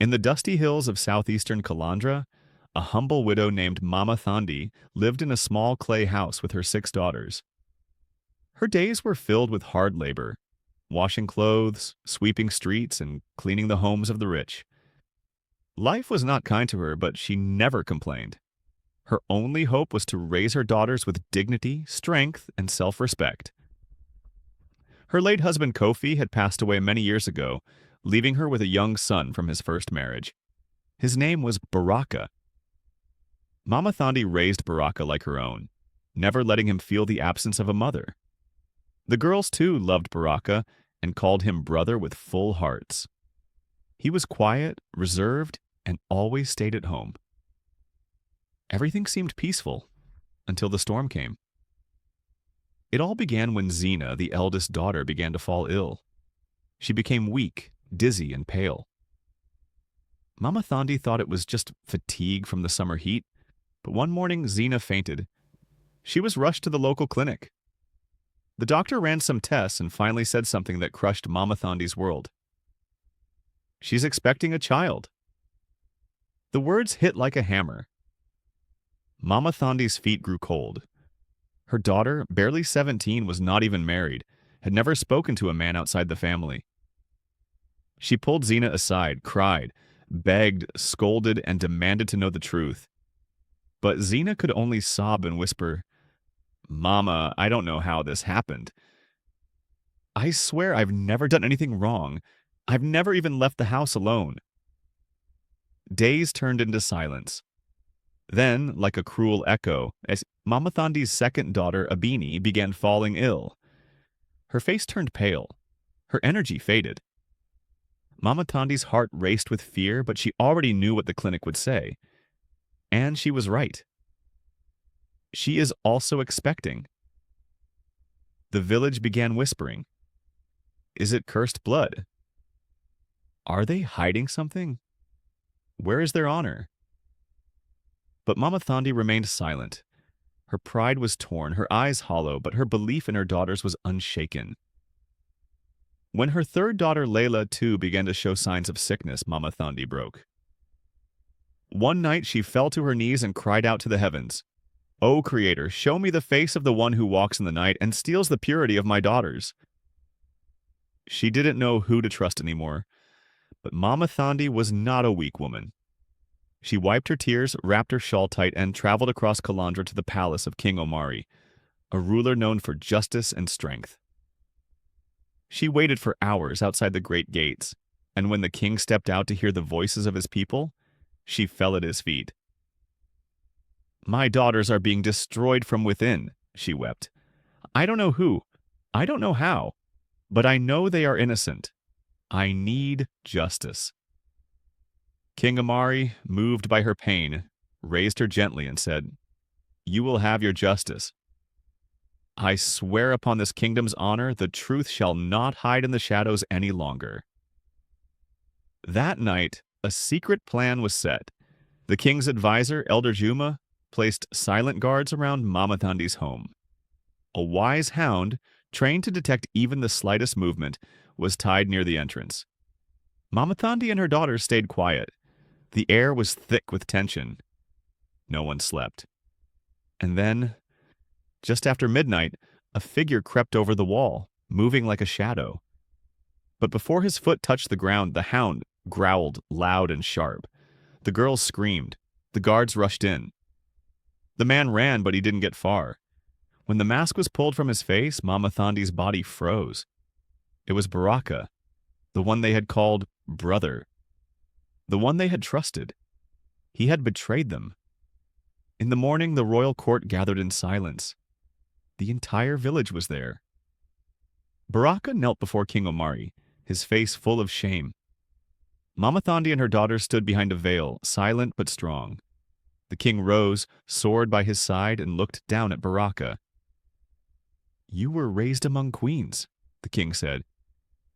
In the dusty hills of southeastern Kalandra, a humble widow named Mama Thandi lived in a small clay house with her 6 daughters. Her days were filled with hard labor, washing clothes, sweeping streets, and cleaning the homes of the rich. Life was not kind to her, but she never complained. Her only hope was to raise her daughters with dignity, strength, and self-respect. Her late husband Kofi had passed away many years ago, leaving her with a young son from his first marriage. His name was Baraka. Mama Thandi raised Baraka like her own, never letting him feel the absence of a mother. The girls, too, loved Baraka and called him brother with full hearts. He was quiet, reserved, and always stayed at home. Everything seemed peaceful until the storm came. It all began when Zena, the eldest daughter, began to fall ill. She became weak, dizzy, and pale. Mama Thandi thought it was just fatigue from the summer heat, but one morning Zena fainted. She was rushed to the local clinic. The doctor ran some tests and finally said something that crushed Mama Thandi's world. "She's expecting a child." The words hit like a hammer. Mama Thandi's feet grew cold. Her daughter, barely 17, was not even married, had never spoken to a man outside the family. She pulled Zena aside, cried, begged, scolded, and demanded to know the truth. But Zena could only sob and whisper, "Mama, I don't know how this happened. I swear I've never done anything wrong. I've never even left the house alone." Days turned into silence. Then, like a cruel echo, as Mama Thandi's second daughter, Abini, began falling ill. Her face turned pale. Her energy faded. Mama Thandi's heart raced with fear, but she already knew what the clinic would say. And she was right. She is also expecting. The village began whispering. Is it cursed blood? Are they hiding something? Where is their honor? But Mama Thandi remained silent. Her pride was torn, her eyes hollow, but her belief in her daughters was unshaken. When her third daughter Layla, too, began to show signs of sickness, Mama Thandi broke. One night she fell to her knees and cried out to the heavens, "O Creator, show me the face of the one who walks in the night and steals the purity of my daughters." She didn't know who to trust anymore, but Mama Thandi was not a weak woman. She wiped her tears, wrapped her shawl tight, and traveled across Kalandra to the palace of King Omari, a ruler known for justice and strength. She waited for hours outside the great gates, and when the king stepped out to hear the voices of his people, she fell at his feet. "My daughters are being destroyed from within," she wept. "I don't know who, I don't know how, but I know they are innocent. I need justice." King Omari, moved by her pain, raised her gently and said, "You will have your justice. I swear upon this kingdom's honor, the truth shall not hide in the shadows any longer." That night, a secret plan was set. The king's advisor, Elder Juma, placed silent guards around Mama Thandi's home. A wise hound, trained to detect even the slightest movement, was tied near the entrance. Mama Thandi and her daughters stayed quiet. The air was thick with tension. No one slept. And then, just after midnight, a figure crept over the wall, moving like a shadow. But before his foot touched the ground, the hound growled loud and sharp. The girls screamed. The guards rushed in. The man ran, but he didn't get far. When the mask was pulled from his face, Mama Thandi's body froze. It was Baraka, the one they had called brother, the one they had trusted. He had betrayed them. In the morning, the royal court gathered in silence. The entire village was there. Baraka knelt before King Omari, his face full of shame. Mama Thandi and her daughters stood behind a veil, silent but strong. The king rose, sword by his side, and looked down at Baraka. "You were raised among queens," the king said.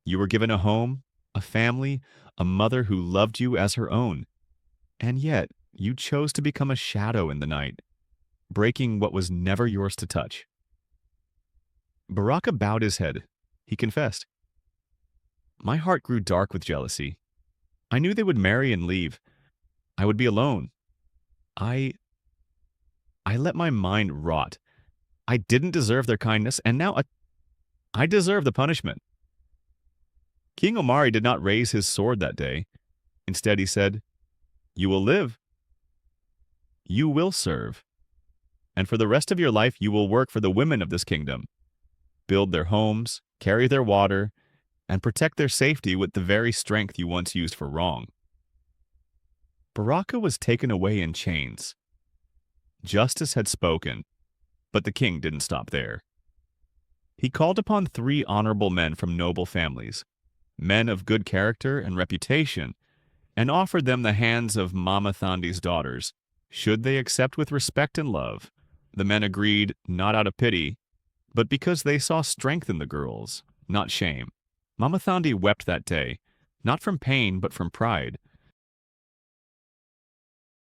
"You were given a home, a family, a mother who loved you as her own. And yet, you chose to become a shadow in the night, breaking what was never yours to touch." Baraka bowed his head. He confessed, "My heart grew dark with jealousy. I knew they would marry and leave. I would be alone. I I let my mind rot. I didn't deserve their kindness, and now I deserve the punishment. King Omari did not raise his sword that day. Instead, he said, "You will live. You will serve. And for the rest of your life, you will work for the women of this kingdom, build their homes, carry their water, and protect their safety with the very strength you once used for wrong." Baraka was taken away in chains. Justice had spoken, but the king didn't stop there. He called upon 3 honorable men from noble families, men of good character and reputation, and offered them the hands of Mama Thandi's daughters, should they accept with respect and love. The men agreed not out of pity, but because they saw strength in the girls, not shame. Mama Thandi wept that day, not from pain but from pride.